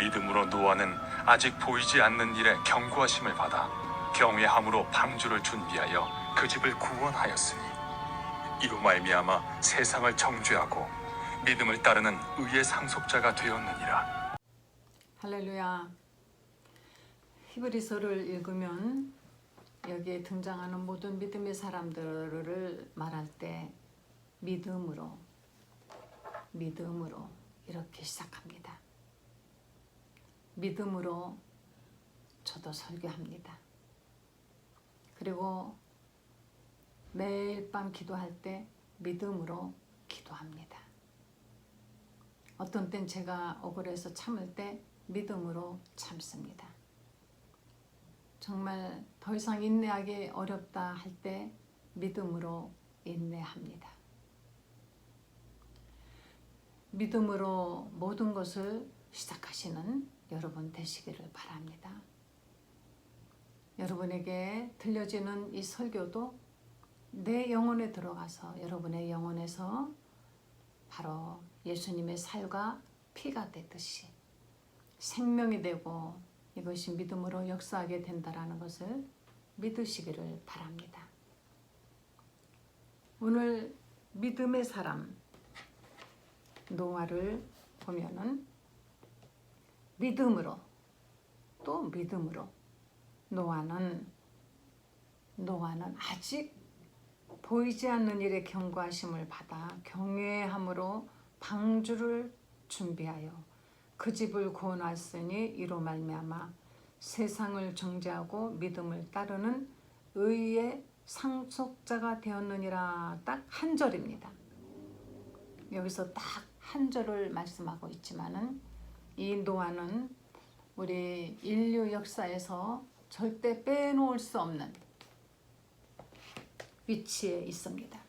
믿음으로 노아는 아직 보이지 않는 일에 경고하심을 받아 경외함으로 방주를 준비하여 그 집을 구원하였으니 이로 말미암아 세상을 정죄하고 믿음을 따르는 의의 상속자가 되었느니라. 할렐루야. 히브리서를 읽으면 여기에 등장하는 모든 믿음의 사람들을 말할 때 믿음으로 이렇게 시작합니다. 믿음으로 저도 설교합니다. 그리고 매일 밤 기도할 때 믿음으로 기도합니다. 어떤 땐 제가 억울해서 참을 때 믿음으로 참습니다. 정말 더 이상 인내하기 어렵다 할 때 믿음으로 인내합니다. 믿음으로 모든 것을 시작하시는 여러분 되시기를 바랍니다. 여러분에게 들려지는 이 설교도 내 영혼에 들어가서 여러분의 영혼에서 바로 예수님의 살과 피가 되듯이 생명이 되고 이것이 믿음으로 역사하게 된다는 것을 믿으시기를 바랍니다. 오늘 믿음의 사람 노아를 보면은 믿음으로 또 믿음으로 노아는 아직 보이지 않는 일에 경고하심을 받아 경외함으로 방주를 준비하여 그 집을 구원하였으니 이로 말미암아 세상을 정죄하고 믿음을 따르는 의의 상속자가 되었느니라. 딱 한 절입니다. 여기서 딱 한 절을 말씀하고 있지만은 이 노아는 우리 인류 역사에서 절대 빼놓을 수 없는 위치에 있습니다.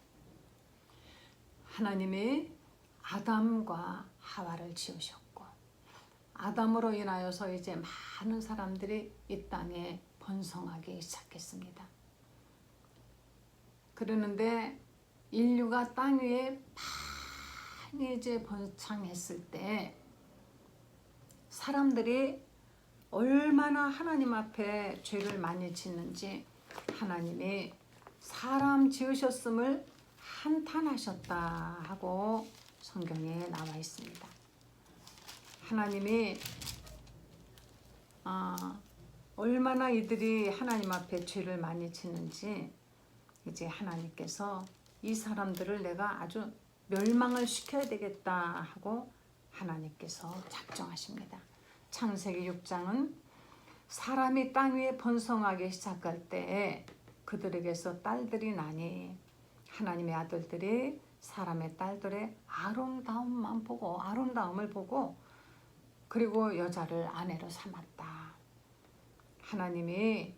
하나님이 아담과 하와를 지으셨고 아담으로 인하여서 이제 많은 사람들이 이 땅에 번성하기 시작했습니다. 그러는데 인류가 땅 위에 많이 이제 번창했을 때 사람들이 얼마나 하나님 앞에 죄를 많이 짓는지 하나님이 사람 지으셨음을 한탄하셨다 하고 성경에 나와 있습니다. 하나님이 얼마나 이들이 하나님 앞에 죄를 많이 짓는지 이제 하나님께서 이 사람들을 내가 아주 멸망을 시켜야 되겠다 하고 하나님께서 작정하십니다. 창세기 6장은 사람이 땅 위에 번성하기 시작할 때에 그들에게서 딸들이 나니 하나님의 아들들이 사람의 딸들의 아름다움을 보고 그리고 여자를 아내로 삼았다. 하나님이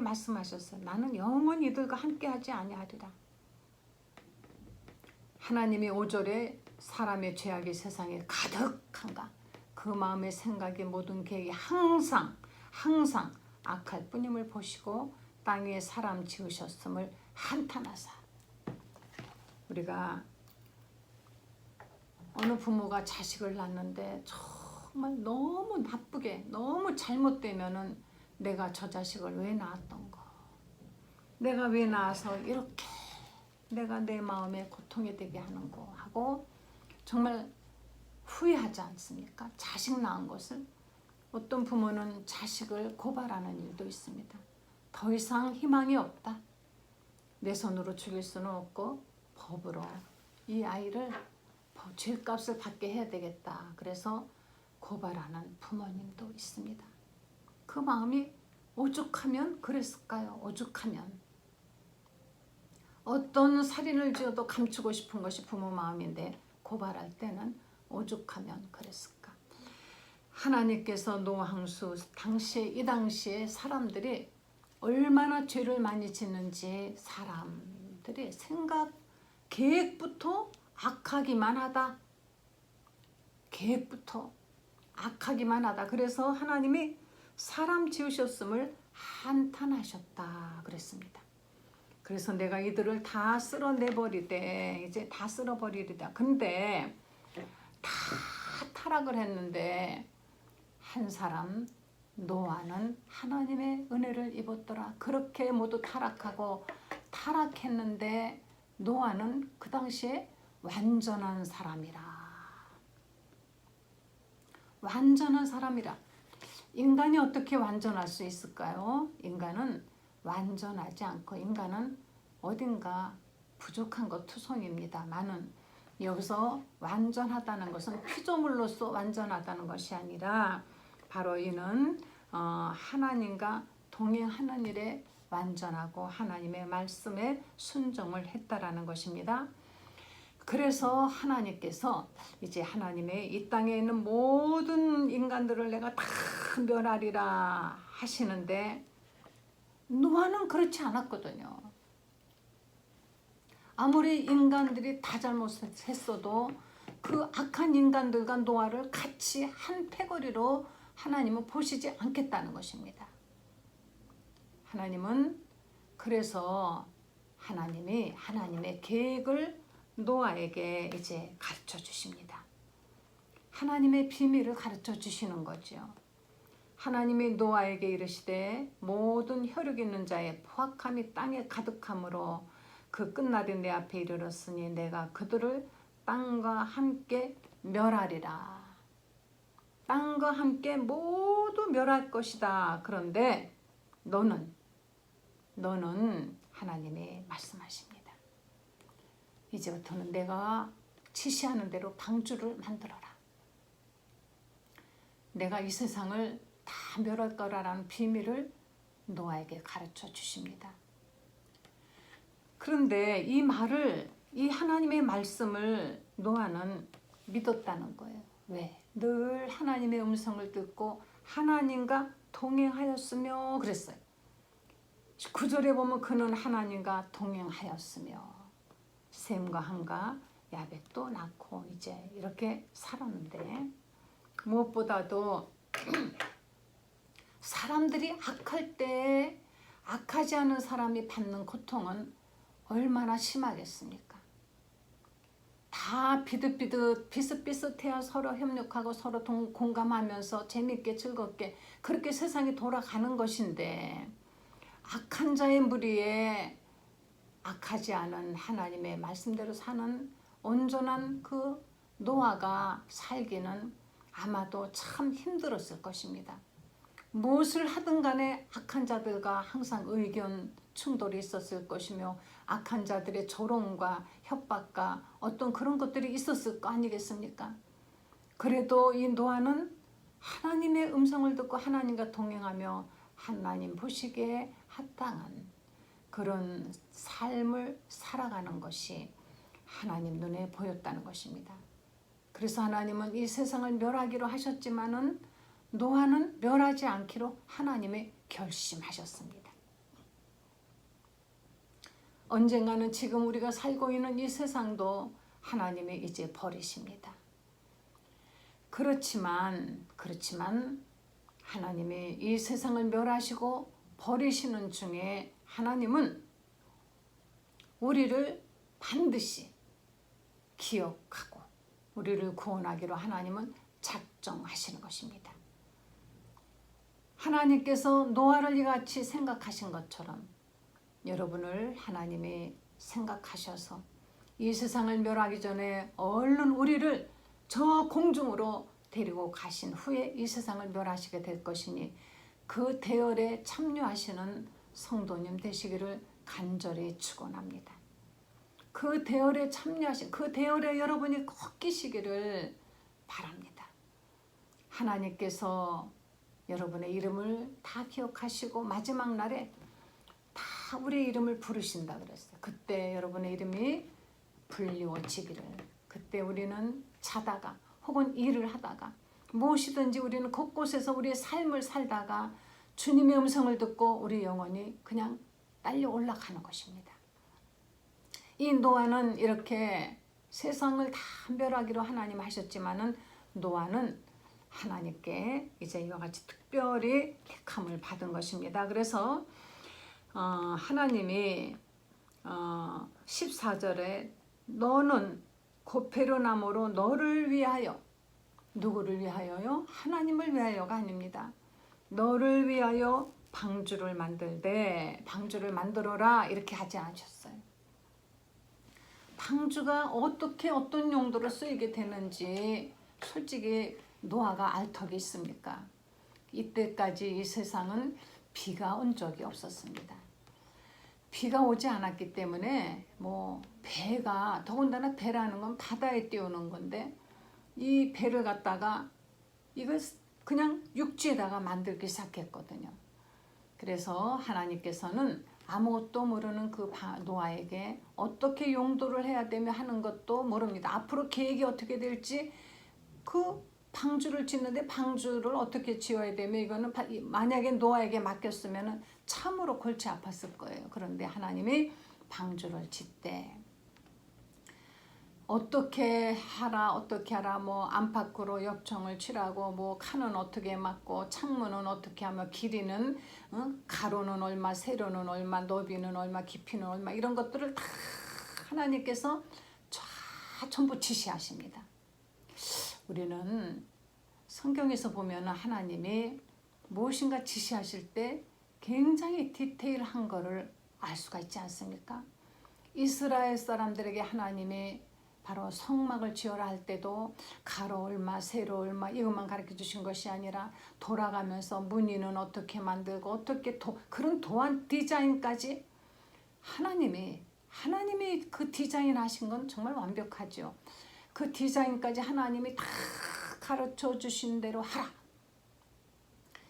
말씀하셨어요. 나는 영원히 이들과 함께하지 아니하리라. 하나님이 5절에 사람의 죄악이 세상에 가득한가 그 마음의 생각이 모든 계획이 항상 악할 뿐임을 보시고 땅 위에 사람 지으셨음을 한탄하사. 우리가 어느 부모가 자식을 낳는데 정말 너무 나쁘게 너무 잘못되면은 내가 저 자식을 왜 낳았던 거, 내가 왜 낳아서 이렇게 내가 내 마음에 고통이 되게 하는 거 하고 정말 후회하지 않습니까? 자식 낳은 것을. 어떤 부모는 자식을 고발하는 일도 있습니다. 더 이상 희망이 없다. 내 손으로 죽일 수는 없고 법으로 이 아이를 죄값을 받게 해야 되겠다. 그래서 고발하는 부모님도 있습니다. 그 마음이 오죽하면 그랬을까요? 오죽하면. 어떤 살인을 지어도 감추고 싶은 것이 부모 마음인데 고발할 때는 오죽하면 그랬을까. 하나님께서 노항수 이 당시에 사람들이 얼마나 죄를 많이 짓는지 사람들의 생각, 계획부터 악하기만 하다. 그래서 하나님이 사람 지으셨음을 한탄하셨다 그랬습니다. 그래서 내가 이들을 다 쓸어내버리되 이제 다 쓸어버리리다. 근데 다 타락을 했는데 한 사람 노아는 하나님의 은혜를 입었더라. 그렇게 모두 타락했는데 노아는 그 당시에 완전한 사람이라. 완전한 사람이라. 인간이 어떻게 완전할 수 있을까요? 인간은 완전하지 않고 인간은 어딘가 부족한 것 투성입니다만은 여기서 완전하다는 것은 피조물로서 완전하다는 것이 아니라 바로 이는 하나님과 동행하는 일에 완전하고 하나님의 말씀에 순종을 했다라는 것입니다. 그래서 하나님께서 이제 하나님의 이 땅에 있는 모든 인간들을 내가 다 멸하리라 하시는데 노아는 그렇지 않았거든요. 아무리 인간들이 다 잘못했어도 그 악한 인간들과 노아를 같이 한 패거리로 하나님은 보시지 않겠다는 것입니다. 하나님은 그래서 하나님의 계획을 노아에게 이제 가르쳐 주십니다. 하나님의 비밀을 가르쳐 주시는 거죠. 하나님이 노아에게 이르시되 모든 혈육 있는 자의 포악함이 땅에 가득함으로 그 끝날이 내 앞에 이르렀으니 내가 그들을 땅과 함께 멸하리라. 땅과 함께 모두 멸할 것이다. 그런데 너는 하나님이 말씀하십니다. 이제부터는 내가 지시하는 대로 방주를 만들어라. 내가 이 세상을 다 멸할 거라는 비밀을 노아에게 가르쳐 주십니다. 그런데 이 하나님의 말씀을 노아는 믿었다는 거예요. 왜? 늘 하나님의 음성을 듣고 하나님과 동행하였으며 그랬어요. 9절에 보면 그는 하나님과 동행하였으며 셈과 함과 야벳도 낳고 이제 이렇게 살았는데 무엇보다도 사람들이 악할 때 악하지 않은 사람이 받는 고통은 얼마나 심하겠습니까? 다 비슷비슷해야 서로 협력하고 서로 공감하면서 재밌게 즐겁게 그렇게 세상이 돌아가는 것인데 악한 자의 무리에 악하지 않은 하나님의 말씀대로 사는 온전한 그 노아가 살기는 아마도 참 힘들었을 것입니다. 무엇을 하든 간에 악한 자들과 항상 의견 충돌이 있었을 것이며 악한 자들의 조롱과 협박과 어떤 그런 것들이 있었을 거 아니겠습니까? 그래도 이 노아는 하나님의 음성을 듣고 하나님과 동행하며 하나님 보시기에 합당한 그런 삶을 살아가는 것이 하나님 눈에 보였다는 것입니다. 그래서 하나님은 이 세상을 멸하기로 하셨지만은 노아는 멸하지 않기로 하나님의 결심하셨습니다. 언젠가는 지금 우리가 살고 있는 이 세상도 하나님이 이제 버리십니다. 그렇지만 하나님이 이 세상을 멸하시고 버리시는 중에 하나님은 우리를 반드시 기억하고 우리를 구원하기로 하나님은 작정하시는 것입니다. 하나님께서 노아를 이같이 생각하신 것처럼 여러분을 하나님이 생각하셔서 이 세상을 멸하기 전에 얼른 우리를 저 공중으로 데리고 가신 후에 이 세상을 멸하시게 될 것이니 그 대열에 참여하시는 성도님 되시기를 간절히 축원합니다. 그 대열에 참여하신 그 대열에 여러분이 꼭 끼시기를 바랍니다. 하나님께서 여러분의 이름을 다 기억하시고 마지막 날에 다 우리의 이름을 부르신다 그랬어요. 그때 여러분의 이름이 불리워지기를. 그때 우리는 자다가 혹은 일을 하다가 무엇이든지 우리는 곳곳에서 우리의 삶을 살다가 주님의 음성을 듣고 우리 영혼이 그냥 딸려 올라가는 것입니다. 이 노아는 이렇게 세상을 다 멸하기로 하나님 하셨지만은 노아는 하나님께 이제 이와 같이 특별히 택함을 받은 것입니다. 그래서 하나님이 14절에 너는 고페르나무로 너를 위하여 누구를 위하여요? 하나님을 위하여가 아닙니다. 너를 위하여 방주를 만들되 방주를 만들어라 이렇게 하지 않으셨어요. 방주가 어떻게 어떤 용도로 쓰이게 되는지 솔직히 노아가 알 턱이 있습니까? 이때까지 이 세상은 비가 온 적이 없었습니다. 비가 오지 않았기 때문에 뭐 배가 더군다나 배라는 건 바다에 띄우는 건데 이 배를 갖다가 이걸 그냥 육지에다가 만들기 시작했거든요. 그래서 하나님께서는 아무것도 모르는 그 노아에게 어떻게 용도를 해야 되며 하는 것도 모릅니다. 앞으로 계획이 어떻게 될지 그 방주를 짓는데 방주를 어떻게 지어야 되며 이거는 만약에 노아에게 맡겼으면 참으로 골치 아팠을 거예요. 그런데 하나님이 방주를 짓되 어떻게 하라 뭐 안팎으로 엽청을 칠하고 뭐 칸은 어떻게 맞고 창문은 어떻게 하며 길이는 가로는 얼마 세로는 얼마 너비는 얼마 깊이는 얼마 이런 것들을 다 하나님께서 전부 지시하십니다. 우리는 성경에서 보면 하나님이 무엇인가 지시하실 때 굉장히 디테일한 거를 알 수가 있지 않습니까? 이스라엘 사람들에게 하나님이 바로 성막을 지어라 할 때도 가로 얼마 세로 얼마 이것만 가르쳐 주신 것이 아니라 돌아가면서 무늬는 어떻게 만들고 어떻게 그런 도안 디자인까지 하나님이 그 디자인 하신 건 정말 완벽하죠. 그 디자인까지 하나님이 다 가르쳐 주신 대로 하라.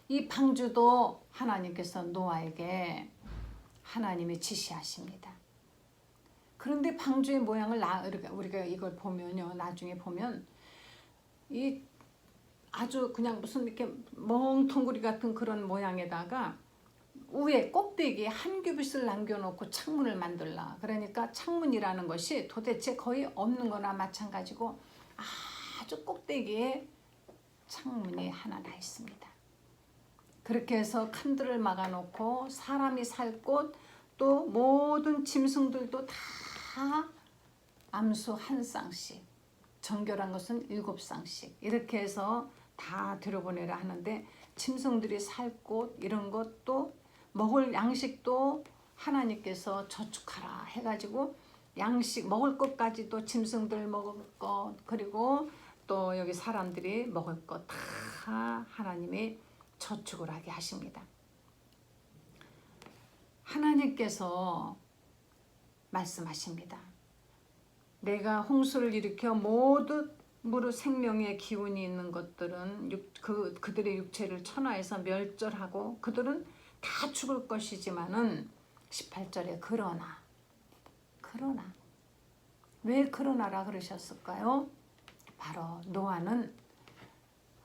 이 방주도 하나님께서 노아에게 하나님이 지시하십니다. 그런데 방주의 모양을 우리가 이걸 보면요, 나중에 보면 이 아주 그냥 무슨 이렇게 멍텅구리 같은 그런 모양에다가 위에 꼭대기에 한 규빗을 남겨놓고 창문을 만들라. 그러니까 창문이라는 것이 도대체 거의 없는 거나 마찬가지고 아주 꼭대기에 창문이 하나 나 있습니다. 그렇게 해서 칸들을 막아놓고 사람이 살 곳 또 모든 짐승들도 다 암수 한 쌍씩 정결한 것은 7쌍씩 이렇게 해서 다 들여보내라 하는데 짐승들이 살 곳 이런 것도 먹을 양식도 하나님께서 저축하라 해가지고 양식 먹을 것까지도 짐승들 먹을 것 그리고 또 여기 사람들이 먹을 것 다 하나님이 저축을 하게 하십니다. 하나님께서 말씀하십니다. 내가 홍수를 일으켜 모든 무릇 생명의 기운이 있는 것들은 그들의 육체를 천하에서 멸절하고 그들은 다 죽을 것이지만은 18절에 그러나 왜 그러나라 그러셨을까요? 바로 노아는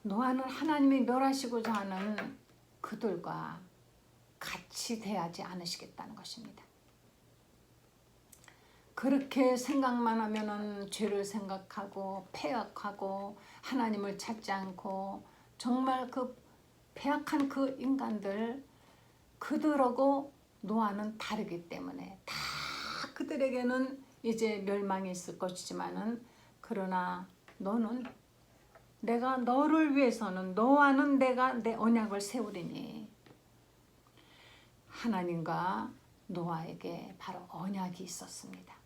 하나님이 멸하시고자 하는 그들과 같이 대하지 않으시겠다는 것입니다. 그렇게 생각만 하면은 죄를 생각하고 패악하고 하나님을 찾지 않고 정말 그 패악한 그 인간들 그들하고 노아는 다르기 때문에 다 그들에게는 이제 멸망이 있을 것이지만은 그러나 너는 내가 너를 위해서는 너와는 내가 내 언약을 세우리니 하나님과 노아에게 바로 언약이 있었습니다.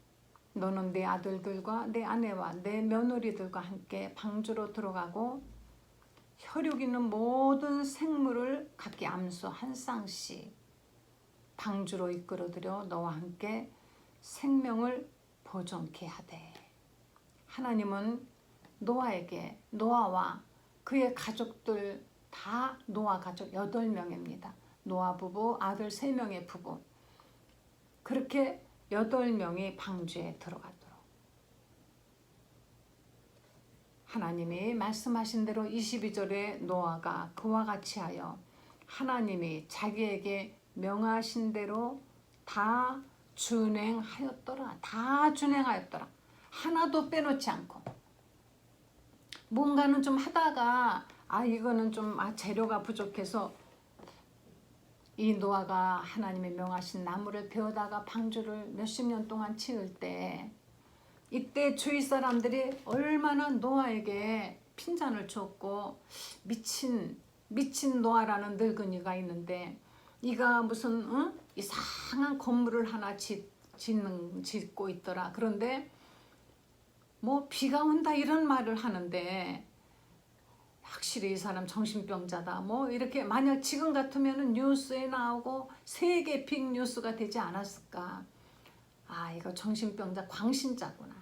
너는 내 아들들과 내 아내와 내 며느리들과 함께 방주로 들어가고 혈육 있는 모든 생물을 각기 암수 한 쌍씩 방주로 이끌어들여 너와 함께 생명을 보존케 하되 하나님은 노아와 그의 가족들 다 노아 가족 8명입니다. 노아 부부 아들 3명의 부부 그렇게 8명이 방주에 들어가도록 하나님이 말씀하신 대로 22절에 노아가 그와 같이 하여 하나님이 자기에게 명하신 대로 다 준행하였더라. 하나도 빼놓지 않고 뭔가는 좀 하다가 이거는 좀 재료가 부족해서 이 노아가 하나님의 명하신 나무를 베어다가 방주를 몇십 년 동안 치울 때 이때 주위 사람들이 얼마나 노아에게 핀잔을 줬고 미친 노아라는 늙은이가 있는데 이가 무슨 이상한 건물을 하나 짓고 있더라. 그런데 뭐 비가 온다 이런 말을 하는데 확실히 이 사람 정신병자다. 뭐 이렇게 만약 지금 같으면은 뉴스에 나오고 세계 빅 뉴스가 되지 않았을까. 아, 이거 정신병자 광신자구나.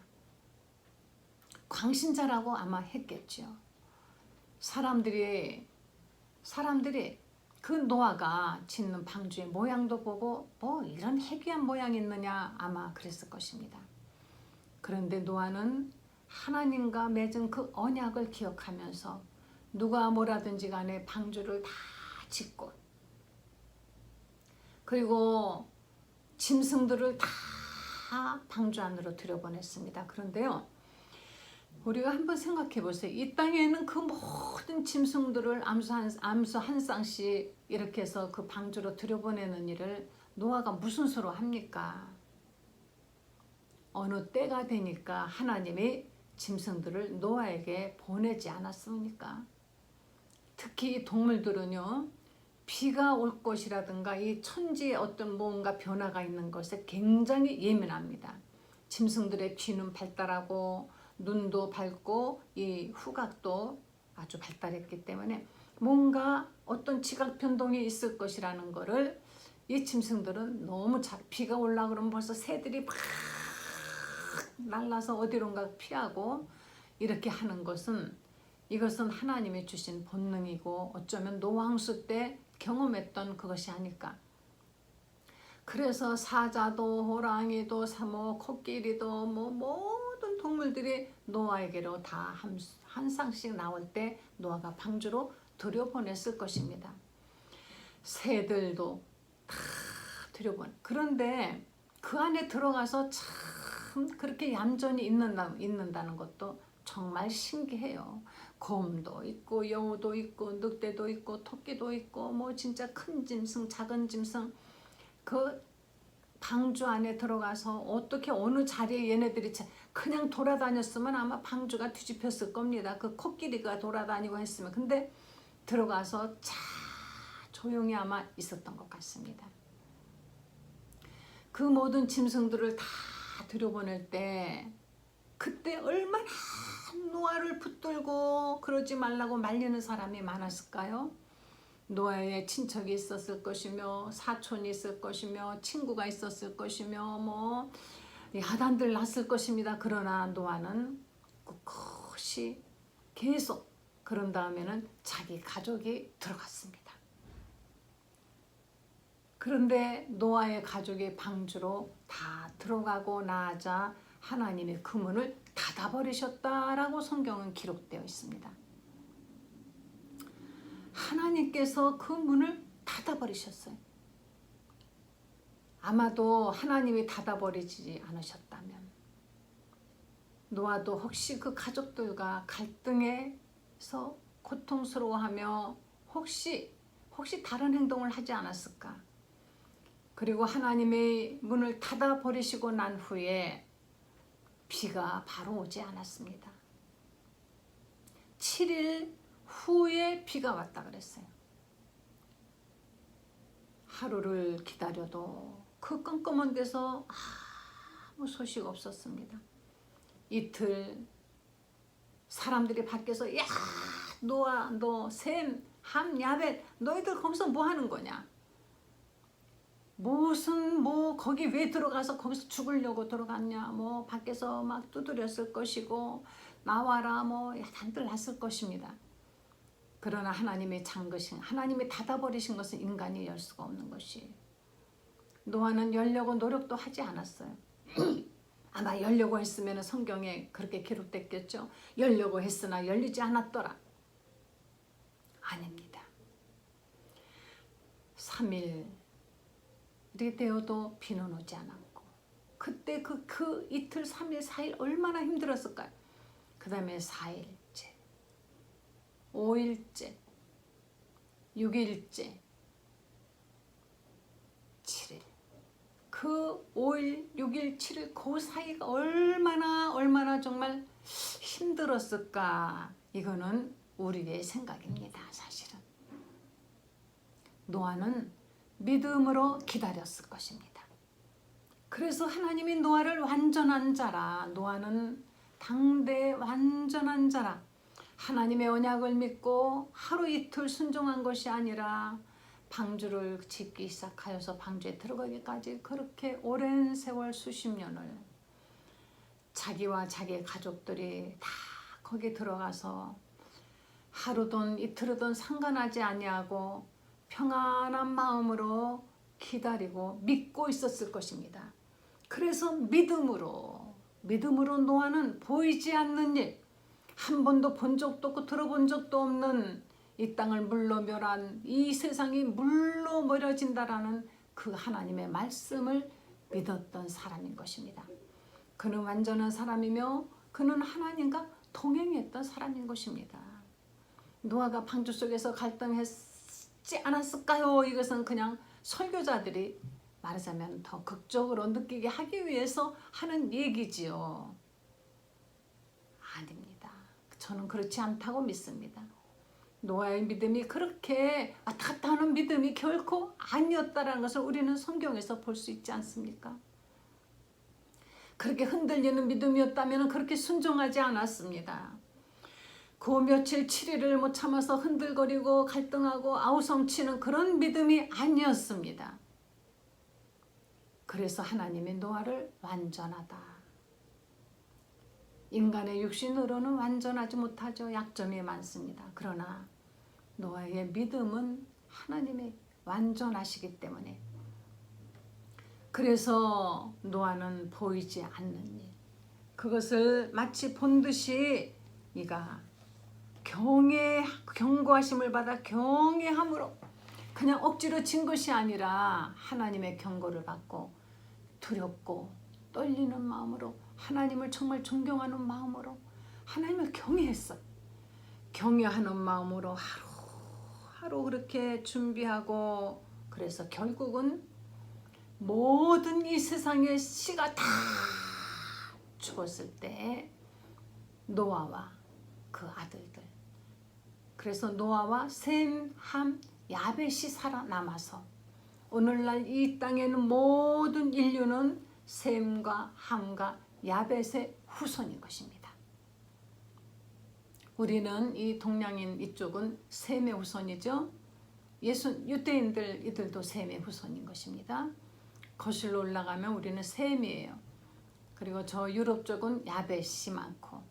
광신자라고 아마 했겠죠. 사람들이 그 노아가 짓는 방주의 모양도 보고 뭐 이런 해괴한 모양이 있느냐 아마 그랬을 것입니다. 그런데 노아는 하나님과 맺은 그 언약을 기억하면서 누가 뭐라든지 간에 방주를 다 짓고 그리고 짐승들을 다 방주 안으로 들여보냈습니다. 그런데요, 우리가 한번 생각해 보세요. 이 땅에는 그 모든 짐승들을 암수 한 쌍씩 이렇게 해서 그 방주로 들여보내는 일을 노아가 무슨 수로 합니까? 어느 때가 되니까 하나님이 짐승들을 노아에게 보내지 않았습니까? 특히 이 동물들은요, 비가 올 것이라든가 이 천지에 어떤 뭔가 변화가 있는 것에 굉장히 예민합니다. 짐승들의 귀는 발달하고 눈도 밝고 이 후각도 아주 발달했기 때문에 뭔가 어떤 지각 변동이 있을 것이라는 거를 이 짐승들은 너무 잘, 비가 올라 그러면 벌써 새들이 막 날라서 어디론가 피하고 이렇게 하는 것은 이것은 하나님이 주신 본능이고 어쩌면 노왕수 때 경험했던 그것이 아닐까. 그래서 사자도 호랑이도 사모 코끼리도 뭐 모든 동물들이 노아에게로 다 한 쌍씩 나올 때 노아가 방주로 들여보냈을 것입니다. 새들도 다 들여보내. 그런데 그 안에 들어가서 참 그렇게 얌전히 있는다는 것도 정말 신기해요. 곰도 있고 여우도 있고 늑대도 있고 토끼도 있고 뭐 진짜 큰 짐승 작은 짐승 그 방주 안에 들어가서 어떻게 어느 자리에 얘네들이 그냥 돌아다녔으면 아마 방주가 뒤집혔을 겁니다. 그 코끼리가 돌아다니고 했으면. 근데 들어가서 조용히 아마 있었던 것 같습니다. 그 모든 짐승들을 다 들여보낼 때 그때 얼마나 노아를 붙들고 그러지 말라고 말리는 사람이 많았을까요? 노아의 친척이 있었을 것이며 사촌이 있을 것이며 친구가 있었을 것이며 뭐 야단들 났을 것입니다. 그러나 노아는 꿋꿋이 계속 그런 다음에는 자기 가족이 들어갔습니다. 그런데 노아의 가족이 방주로 다 들어가고 나자 하나님이 그 문을 닫아버리셨다라고 성경은 기록되어 있습니다. 하나님께서 그 문을 닫아버리셨어요. 아마도 하나님이 닫아버리지 않으셨다면 노아도 혹시 그 가족들과 갈등해서 고통스러워하며 혹시 다른 행동을 하지 않았을까? 그리고 하나님의 문을 닫아버리시고 난 후에 비가 바로 오지 않았습니다. 7일 후에 비가 왔다 그랬어요. 하루를 기다려도 그 깜깜한 데서 아무 소식 없었습니다. 이틀 사람들이 밖에서 야 노아 너 셈, 함, 야벳 너희들 거기서 뭐 하는 거냐? 무슨 뭐 거기 왜 들어가서 거기서 죽으려고 들어갔냐? 뭐 밖에서 막 두드렸을 것이고 나와라 뭐 야단들 났을 것입니다. 그러나 하나님의 잠그신 하나님이 닫아버리신 것은 인간이 열 수가 없는 것이 노아는 열려고 노력도 하지 않았어요. 아마 열려고 했으면 성경에 그렇게 기록됐겠죠. 열려고 했으나 열리지 않았더라. 아닙니다. 3일 이렇게 되어도 비는 오지 않았고 그때 그 이틀 3일 4일 얼마나 힘들었을까요? 그 다음에 4일째 5일째 6일째 7일 그 5일 6일 7일 그 사이가 얼마나 정말 힘들었을까 이거는 우리의 생각입니다. 사실은 노아는 믿음으로 기다렸을 것입니다. 그래서 하나님이 노아를 완전한 자라, 노아는 당대 완전한 자라, 하나님의 언약을 믿고 하루 이틀 순종한 것이 아니라 방주를 짓기 시작하여서 방주에 들어가기까지 그렇게 오랜 세월 수십 년을 자기와 자기의 가족들이 다 거기 들어가서 하루든 이틀이든 상관하지 아니하고 평안한 마음으로 기다리고 믿고 있었을 것입니다. 그래서 믿음으로 노아는 보이지 않는 일, 한 번도 본 적도 없고 들어본 적도 없는 이 땅을 물로 멸한, 이 세상이 물로 멸어진다라는 그 하나님의 말씀을 믿었던 사람인 것입니다. 그는 완전한 사람이며 그는 하나님과 동행했던 사람인 것입니다. 노아가 방주 속에서 갈등했지 않았을까요? 이것은 그냥 설교자들이 말하자면 더 극적으로 느끼게 하기 위해서 하는 얘기지요. 아닙니다. 저는 그렇지 않다고 믿습니다. 노아의 믿음이 그렇게 왔다 갔다 하는 믿음이 결코 아니었다는 것을 우리는 성경에서 볼 수 있지 않습니까? 그렇게 흔들리는 믿음이었다면 그렇게 순종하지 않았습니다. 그 며칠 7일을 못 참아서 흔들거리고 갈등하고 아우성치는 그런 믿음이 아니었습니다. 그래서 하나님이 노아를 완전하다. 인간의 육신으로는 완전하지 못하죠. 약점이 많습니다. 그러나 노아의 믿음은 하나님이 완전하시기 때문에, 그래서 노아는 보이지 않는 일, 그것을 마치 본 듯이 이가 경고하심을 받아 경외함으로, 그냥 억지로 진 것이 아니라 하나님의 경고를 받고 두렵고 떨리는 마음으로, 하나님을 정말 존경하는 마음으로 하나님을 경외했어. 경외하는 마음으로 하루하루 그렇게 준비하고, 그래서 결국은 모든 이 세상의 씨가 다 죽었을 때 노아와 그 아들들, 그래서 노아와 셈, 함, 야벳이 살아남아서 오늘날 이 땅에는 모든 인류는 셈과 함과 야벳의 후손인 것입니다. 우리는 이 동양인 이쪽은 셈의 후손이죠. 유대인들 이들도 셈의 후손인 것입니다. 거슬러 올라가면 우리는 셈이에요. 그리고 저 유럽 쪽은 야벳이 많고,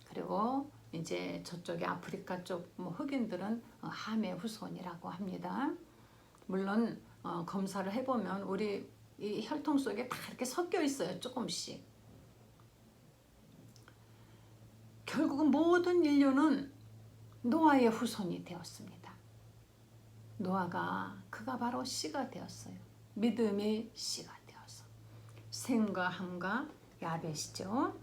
그리고 이제 저쪽에 아프리카 쪽 흑인들은 함의 후손이라고 합니다. 물론 검사를 해보면 우리 이 혈통 속에 다 이렇게 섞여 있어요. 조금씩. 결국은 모든 인류는 노아의 후손이 되었습니다. 노아가 그가 바로 씨가 되었어요. 믿음의 씨가 되어서 셈과 함과 야벳이죠.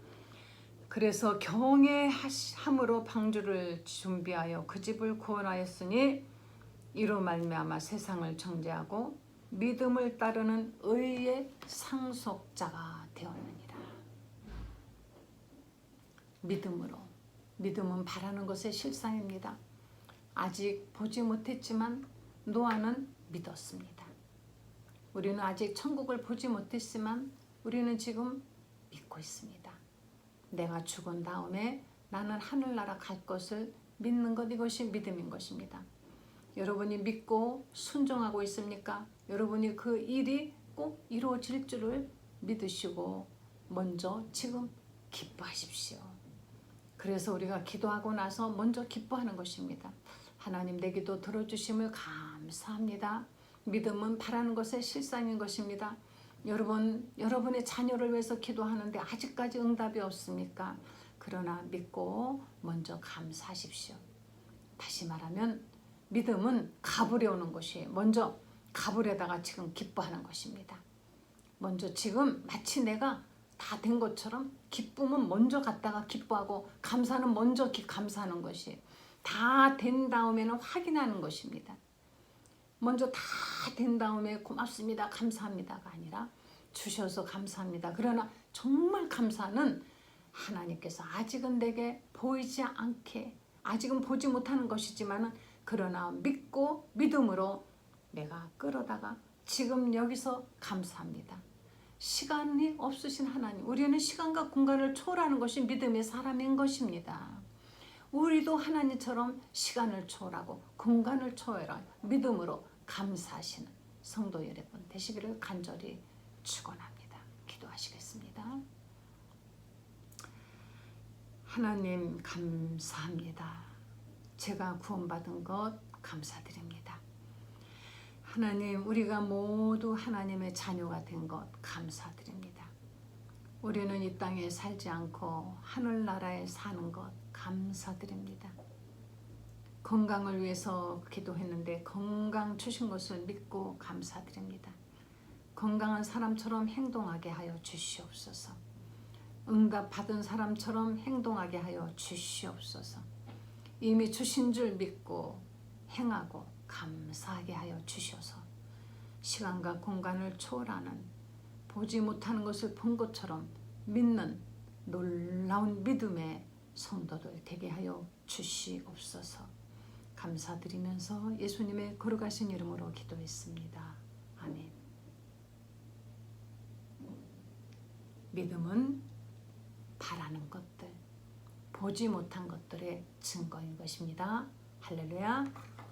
그래서 경외함으로 방주를 준비하여 그 집을 구원하였으니 이로 말미암아 세상을 정죄하고 믿음을 따르는 의의 상속자가 되었느니라. 믿음은 바라는 것의 실상입니다. 아직 보지 못했지만 노아는 믿었습니다. 우리는 아직 천국을 보지 못했지만 우리는 지금 믿고 있습니다. 내가 죽은 다음에 나는 하늘나라 갈 것을 믿는 것, 이것이 믿음인 것입니다. 여러분이 믿고 순종하고 있습니까? 여러분이 그 일이 꼭 이루어질 줄을 믿으시고 먼저 지금 기뻐하십시오. 그래서 우리가 기도하고 나서 먼저 기뻐하는 것입니다. 하나님, 내 기도 들어주심을 감사합니다. 믿음은 바라는 것의 실상인 것입니다. 여러분의 자녀를 위해서 기도하는데 아직까지 응답이 없습니까? 그러나 믿고 먼저 감사하십시오. 다시 말하면 믿음은 가불에 오는 것이에요. 먼저 가불에다가 지금 기뻐하는 것입니다. 먼저 지금 마치 내가 다 된 것처럼 기쁨은 먼저 갔다가 기뻐하고 감사는 먼저 감사하는 것이에요. 다 된 다음에는 확인하는 것입니다. 먼저 다 된 다음에 고맙습니다, 감사합니다가 아니라 주셔서 감사합니다. 그러나 정말 감사는 하나님께서 아직은 내게 보이지 않게, 아직은 보지 못하는 것이지만 그러나 믿고 믿음으로 내가 끌어다가 지금 여기서 감사합니다. 시간이 없으신 하나님, 우리는 시간과 공간을 초월하는 것이 믿음의 사람인 것입니다. 우리도 하나님처럼 시간을 초월하고 공간을 초월하여 믿음으로 감사하시는 성도 여러분 되시기를 간절히 축원합니다. 기도하시겠습니다. 하나님 감사합니다. 제가 구원받은 것 감사드립니다. 하나님, 우리가 모두 하나님의 자녀가 된 것 감사드립니다. 우리는 이 땅에 살지 않고 하늘나라에 사는 것 감사드립니다. 건강을 위해서 기도했는데 건강 주신 것을 믿고 감사드립니다. 건강한 사람처럼 행동하게 하여 주시옵소서. 응답 받은 사람처럼 행동하게 하여 주시옵소서. 이미 주신 줄 믿고 행하고 감사하게 하여 주셔서 시간과 공간을 초월하는, 보지 못하는 것을 본 것처럼 믿는 놀라운 믿음의 성도들 되게 하여 주시옵소서. 감사드리면서 예수님의 거룩하신 이름으로 기도했습니다. 아멘. 믿음은 바라는 것들, 보지 못한 것들의 증거인 것입니다. 할렐루야.